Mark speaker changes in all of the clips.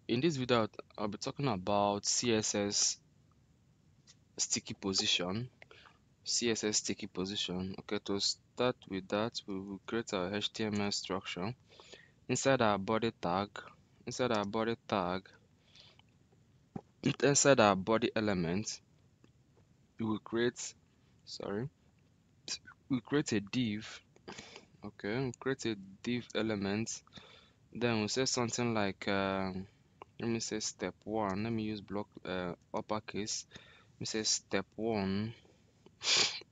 Speaker 1: In this video, I'll be talking about CSS Sticky Position. CSS Sticky Position. Okay, to start with that, we will create our HTML structure. Inside our body tag, inside our body tag, inside our body element, we will create, we create a div. Okay, we create a div element. Then we'll say something like, let me say step 1. Let me use block uppercase. Let me say step 1.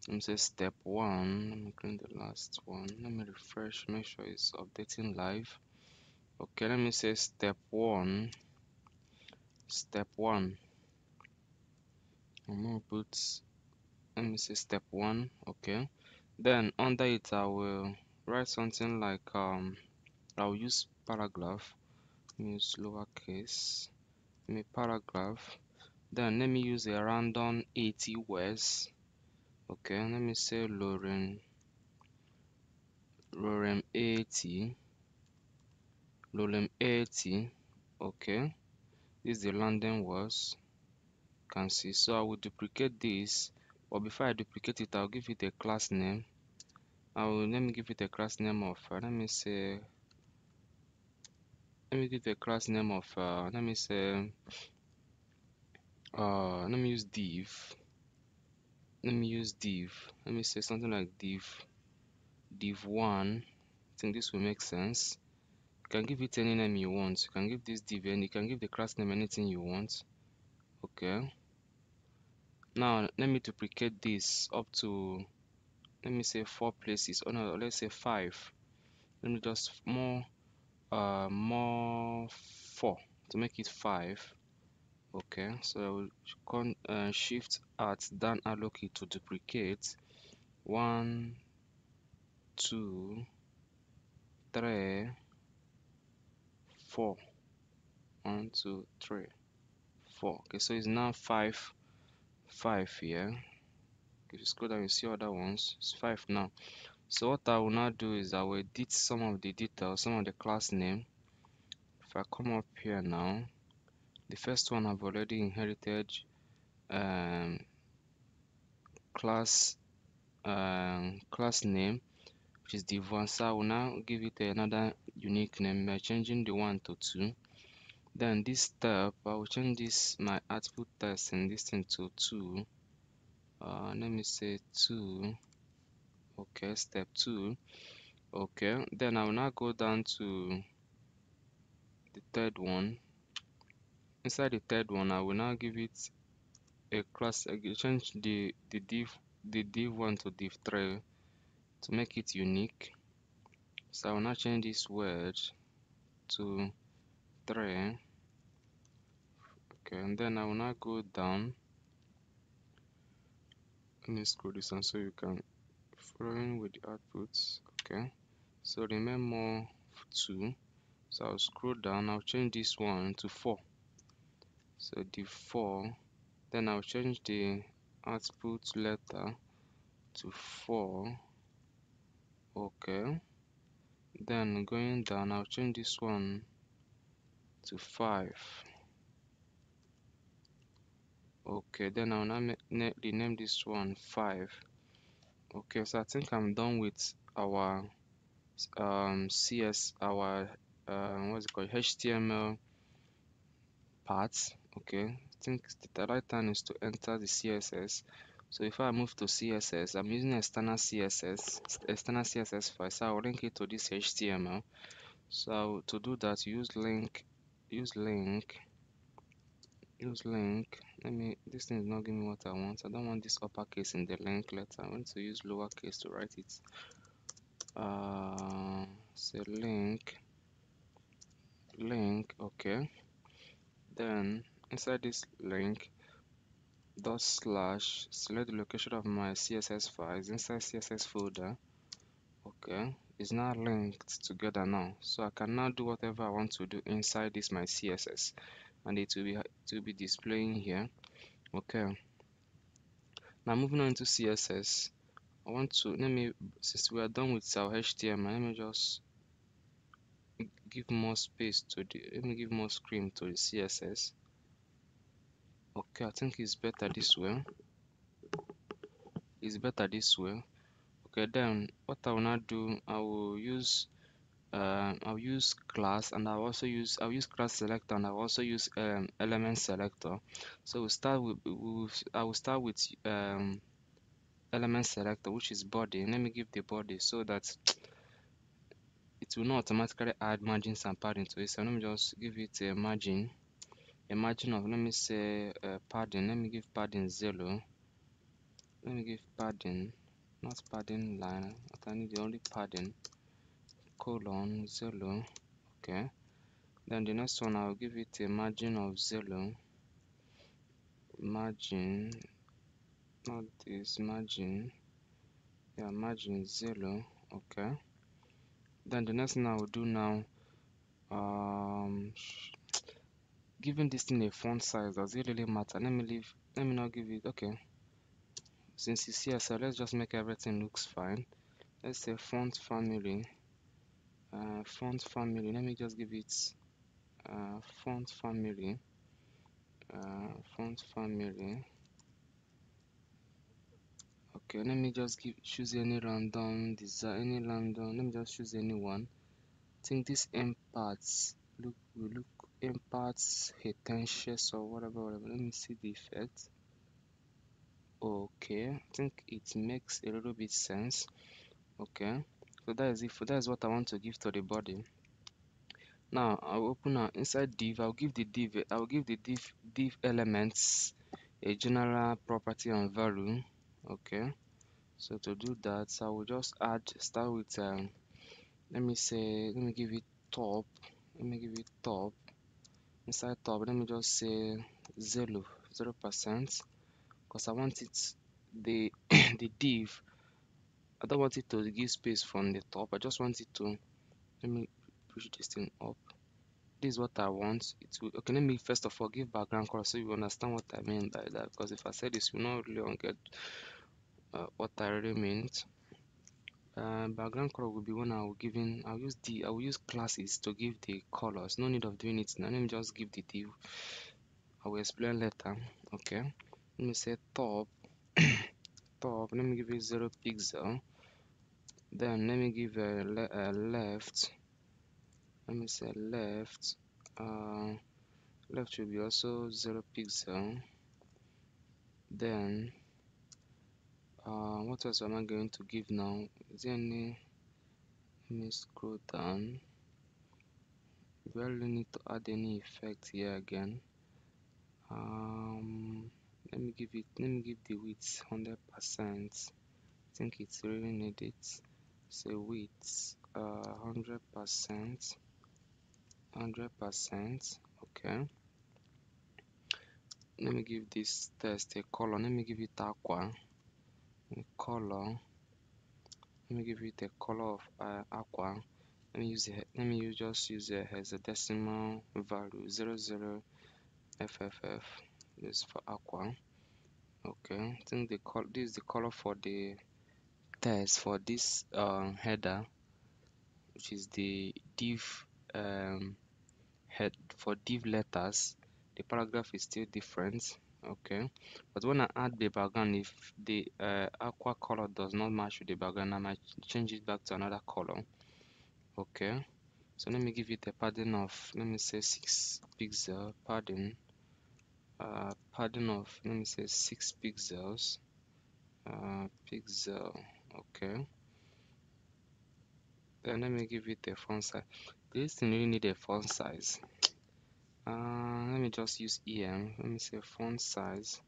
Speaker 1: Let me say step 1. Let me clean the last one. Let me refresh, make sure it's updating live. Okay, let me say step 1. Step 1. I'm gonna put, let me say step 1. Okay, then under it I will write something like I'll use paragraph. Let me use lowercase. Let me paragraph. Then let me use a random 80 words. Okay, let me say lorem 80. Lorem 80. Okay, this is the London words. You can see. So I will duplicate this, but before I duplicate it, I'll give it a class name. Let me give it a class name of let me give a class name of let me use div. Let me use div. Let me say something like div1. I think this will make sense. You can give it any name you want. You can give this div and you can give the class name anything you want. Okay, now let me duplicate this up to, let me say 4 places. Oh no, let's say 5. Let me just more 4 to make it 5. Okay, so I will shift at down arrow key to duplicate. 1 2 3 4. 1 2 3 4. Okay, so it's now 5 here. If you scroll down, you see other ones. It's 5 now. So what I will now do is I will edit some of the details, some of the class name. If I come up here now, the first one I've already inherited um, class name, which is div1. So I will now give it another unique name by changing the 1 to 2. Then this step, I will change this my output text and this thing to 2. Let me say 2. Okay, step 2. Okay, then I will now go down to the third one. Inside the third one, I will now give it a class. I will change the div1 to div3 to make it unique. So I will now change this word to 3. Okay, and then I will now go down. Let me scroll this on so you can follow in with the outputs. Okay, so remember 2. So I'll scroll down. I'll change this one to 4. So div4. Then I'll change the output letter to 4. Okay, then going down, I'll change this one to 5. Okay, then I'll now rename this one 5. Okay, so I think I'm done with our what's it called, HTML parts. Okay, I think the right time is to enter the CSS. So if I move to CSS, I'm using external CSS file. So I'll link it to this HTML. So to do that, use link. Let me, this thing is not giving me what I want. I don't want this uppercase in the link letter. I want to use lowercase to write it. Say link. Okay, then inside this link, dot slash, select the location of my CSS files inside CSS folder. Okay, it's now linked together now, so I can now do whatever I want to do inside this my CSS, and it will be displaying here. Okay, now moving on to CSS, I want to, since we are done with our HTML, let me just give more space to the, let me give more screen to the CSS. Okay, I think it's better this way. It's better this way. Okay, then what I will now do, I'll use class, and I'll use class selector, and I'll also use element selector. So I will start with element selector, which is body. Let me give the body so that it will not automatically add margins and padding to it. So let me just give it a margin of, let me say, padding. Let me give padding 0. Let me give padding, not padding line, but I need the only padding, colon 0. Okay, then the next one, I'll give it a margin of 0, margin, not this, margin, yeah, margin 0. Okay, then the next thing I will do now, giving this thing a font size, does it really matter? Let me not give it. Okay, since it's here, so let's just make everything looks fine. Let's say font family, let me just give it font family, font family. Okay, let me just choose any random design, let me just choose any one. I think this imparts will look imparts pretentious or whatever. Let me see the effect. Okay, I think it makes a little bit sense. Okay, so that is it. That is what I want to give to the body. Now I'll open inside div. I'll give the div elements a general property and value. Okay, so to do that, I will just start with let me give it top. Let me give it top. Inside top, let me just say 0%, because I want it the the div. I don't want it to give space from the top. I just want it to, let me push this thing up. This is what I want it to. Okay, let me first of all give background color so you understand what I mean by that, because if I say this, you not really get what I really meant. Background color will be when I'll use classes to give the colors. No need of doing it now. Let me just give the div. I will explain later. Okay, let me say top. Top, let me give it 0 pixel. Then let me give a left. Let me say left. Left should be also 0 pixel. Then what else am I going to give now? Is there any? Let me scroll down. Do I really need to add any effect here again? Let me give the width 100%. I think it's really needed. So width 100%. Okay, let me give this text a color. Let me give it aqua. A color. Let me give it a color of aqua. Just use a hexadecimal value 00 FFF. This is for aqua. Okay, I think this is the color for the text for this header, which is the div head for div letters. The paragraph is still different. Okay, but when I add the background, if the aqua color does not match with the background, I might change it back to another color. Okay, so let me give it a padding of, let me say 6 pixel padding. Padding of, let me say 6 pixels. Pixel. Okay, then let me give it a font size. This thing really need a font size. Let me just use em. Let me say font size.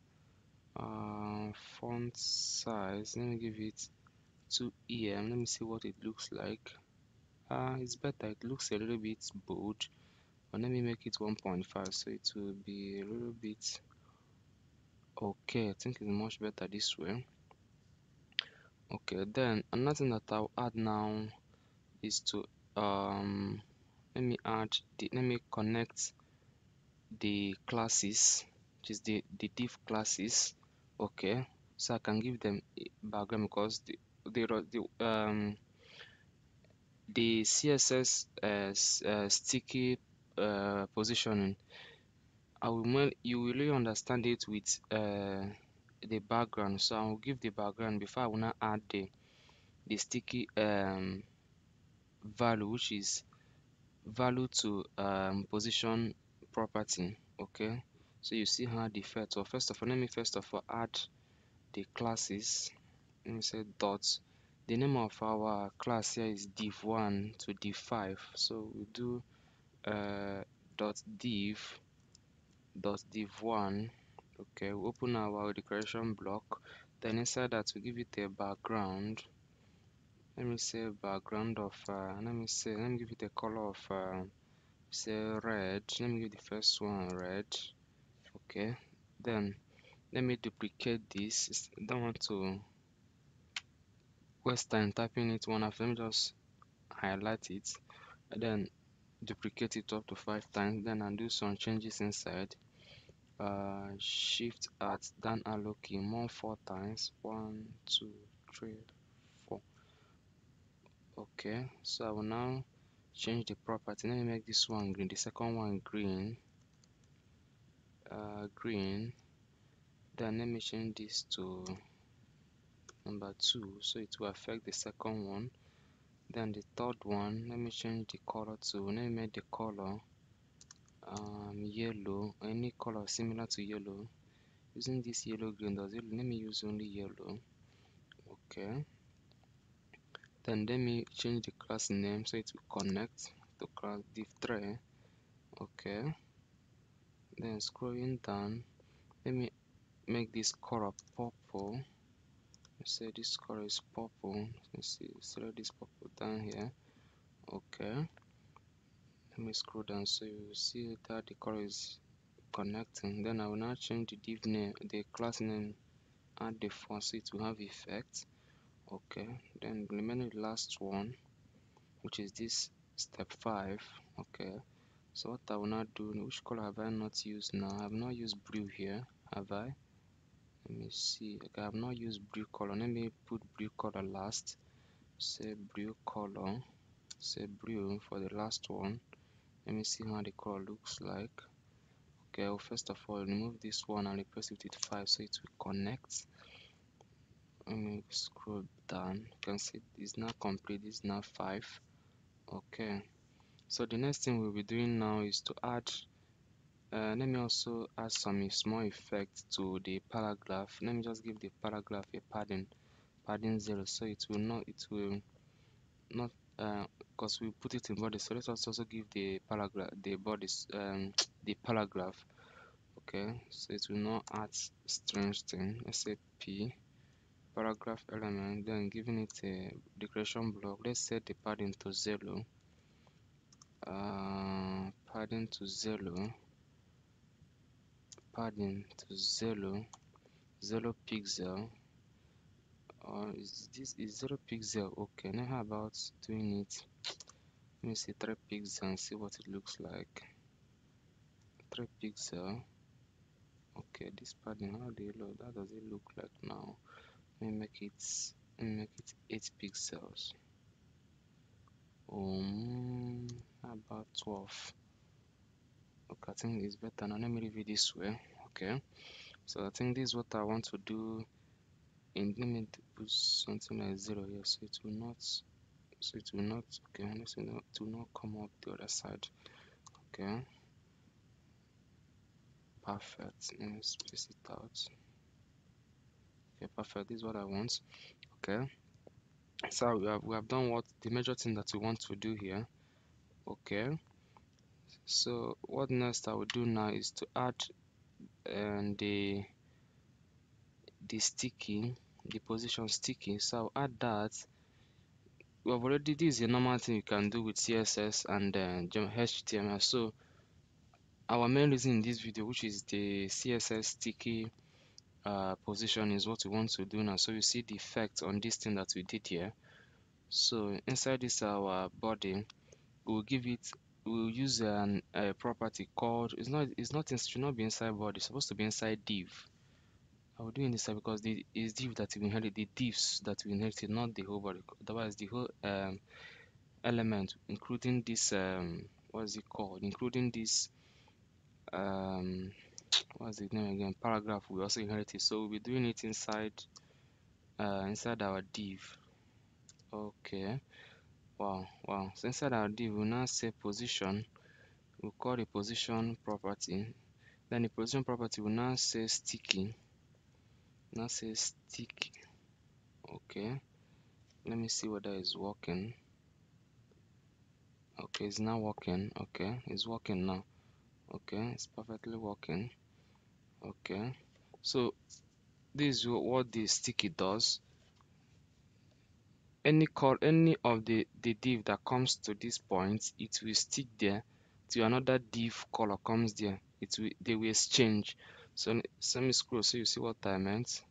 Speaker 1: Font size. Let me give it 2em. Let me see what it looks like. It's better. It looks a little bit bold. But let me make it 1.5 so it will be a little bit okay. I think it's much better this way. Okay, then another thing that I'll add now is to let me connect the classes, which is the div classes. Okay, so I can give them a background, because the CSS sticky positioning, you will really understand it with the background. So I will give the background before I will now add the sticky value, which is value to position property. Okay, so you see how the first. So first of all, let me first of all add the classes. Let me say dots. The name of our class here is div1 to div5. So we do dot div1. Okay, we open our declaration block. Then inside that we give it a background. Let me say background of let me give it a color of say red. Let me give the first one red. Okay, then let me duplicate this. I don't want to waste time typing it one after. Let me just highlight it and then duplicate it up to 5 times. Then I'll do some changes inside. Shift at down arrow key more 4 times. 1, 2, 3, 4. Okay, so I will now change the property. Let me make this one green, the second one green. Green. Then let me change this to number 2, so it will affect the second one. Then the third one, let me change the color to, let me make the color yellow, any color similar to yellow. Using this yellow green, let me use only yellow. Okay, then let me change the class name so it will connect to class div3. Okay, then scrolling down, let me make this color purple. Let's say this color is purple. Let's see, select this purple down here. Okay, let me scroll down so you see that the color is connecting. Then I will now change the div name, the class name, add the font so it will have effect. Okay, then remaining the last one, which is this step 5. Okay, so what I will now do, which color have I not used now? I have not used blue here, have I? Let me see. Okay, I have not used blue color. Let me put blue color last. Say blue color. Say blue for the last one. Let me see how the color looks like. Okay, well, first of all, remove this one and replace it with 5 so it will connect. Let me scroll down. You can see it's now complete. It's now 5. Okay, so the next thing we'll be doing now is to add. Let me also add some small effect to the paragraph. Let me just give the paragraph a padding 0, so it will not because we put it in body. So let us also give the paragraph the bodies the paragraph. Okay, so it will not add strange thing. Let's say p paragraph element, then giving it a declaration block. Let's set the padding to 0. Padding to 0. Padding to 0 pixel. Or is this is 0 pixel? Okay, now how about doing it? Let me see 3 pixel and see what it looks like. 3 pixel. Okay, this padding, how do you look? That does it look like now? Let me make it 8 pixels. How about 12? Okay, I think it's better now. Let me leave it this way. Okay, so I think this is what I want to do. And let me put something like 0 here, so it will not. Okay, honestly, it will not come up the other side. Okay, perfect. Let me space it out. Okay, perfect. This is what I want. Okay, so we have done what the major thing that we want to do here. Okay, so what next I will do now is to add the sticky, the position sticky. So I'll add that. We have already, this is a normal thing you can do with CSS and HTML. So our main reason in this video, which is the CSS sticky position, is what we want to do now. So you see the effect on this thing that we did here. So inside this our body, we'll use a property called, it should not be inside body, it's supposed to be inside div. I will do in this because it's div that we inherited, the divs that we inherited, not the whole body. Otherwise the whole element, including this what's it called, including this um what's the name again, paragraph, we also inherit it. So we'll be doing it inside our div. Okay, wow. So inside our div, we'll now say position. We'll call the position property. Then the position property will now say sticky. Okay, let me see whether it's working. Okay, it's now working. Okay, it's working now. Okay, it's perfectly working. Okay, so this is what the sticky does. Any of the div that comes to this point, it will stick there till another div color comes there. They will exchange. So let me scroll so you see what I meant.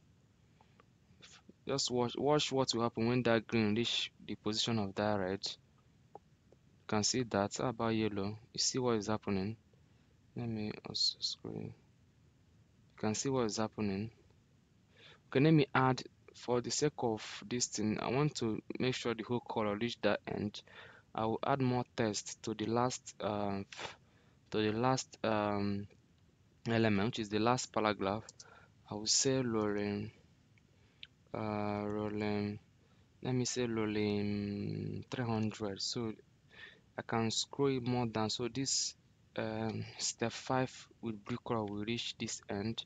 Speaker 1: Just watch what will happen when that green reach the position of that red. You can see that. How about yellow? You see what is happening? Let me also scroll. You can see what is happening. Okay, let me add, for the sake of this thing, I want to make sure the whole color reach that end. I will add more text to the last element, which is the last paragraph. I will say rolling, let me say rolling 300, so I can scroll it more down. So this step 5 with blue color will reach this end.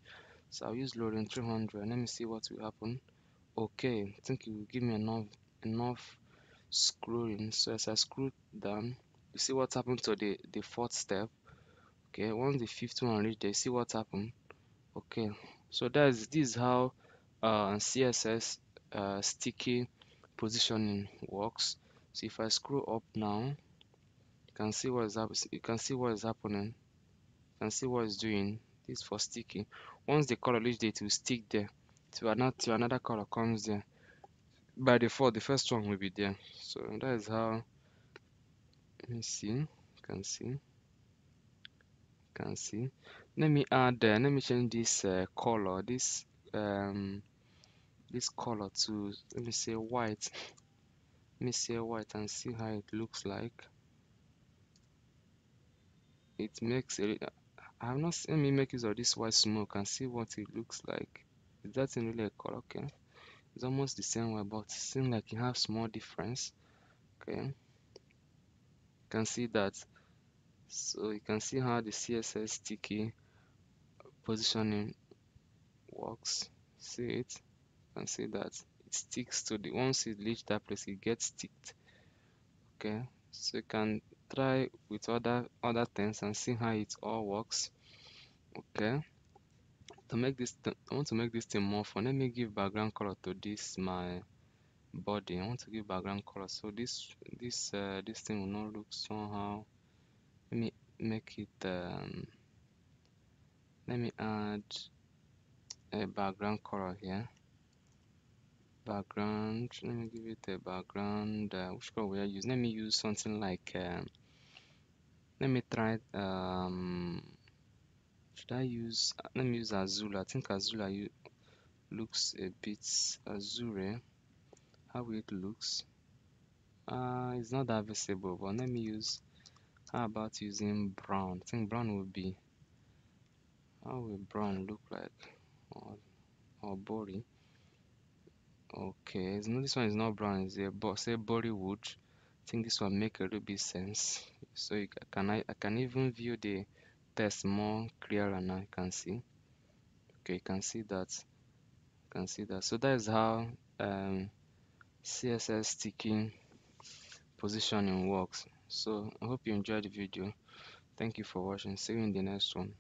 Speaker 1: So I'll use rolling 300. Let me see what will happen. Okay, I think it will give me enough scrolling. So as I scroll down, you see what happened to the fourth step. Okay, once the fifth one reach there, see what happened. Okay, so this is how CSS sticky positioning works. So if I scroll up now, you can see what is happening. You can see what it's doing. This is for sticky. Once the color reach there, it will stick there till another color comes there. By default, the first one will be there. So that is how. Let me see. You can see. Let me add. Let me change this color. This color to, let me say white. Let me say white and see how it looks like. It makes it. I have not. Let me make use of this white smoke and see what it looks like. Is that in really a color? Okay, it's almost the same way, but it seems like it has small difference. Okay, you can see that. So you can see how the CSS sticky positioning works. See it? You can see that it sticks to the, once it reach that place, it gets sticked. Okay, so you can try with other things and see how it all works. Okay, I want to make this thing more fun. Let me give background color to this my body. I want to give background color, so this thing will not look somehow. Let me make it let me add a background color here. Background, let me give it a background. Which color will I use? Let me use something like let me try should I use, let me use azul. I think azul looks a bit azure. How it looks, it's not that visible, but let me use, how about using brown? I think brown would be, how will brown look like, or body? Okay, no, this one is not brown, it's a say body wood. I think this one make a little bit sense. So I can even view the text more clearer now. You can see. Okay, you can see that. So that is how CSS sticky positioning works. So I hope you enjoyed the video. Thank you for watching. See you in the next one.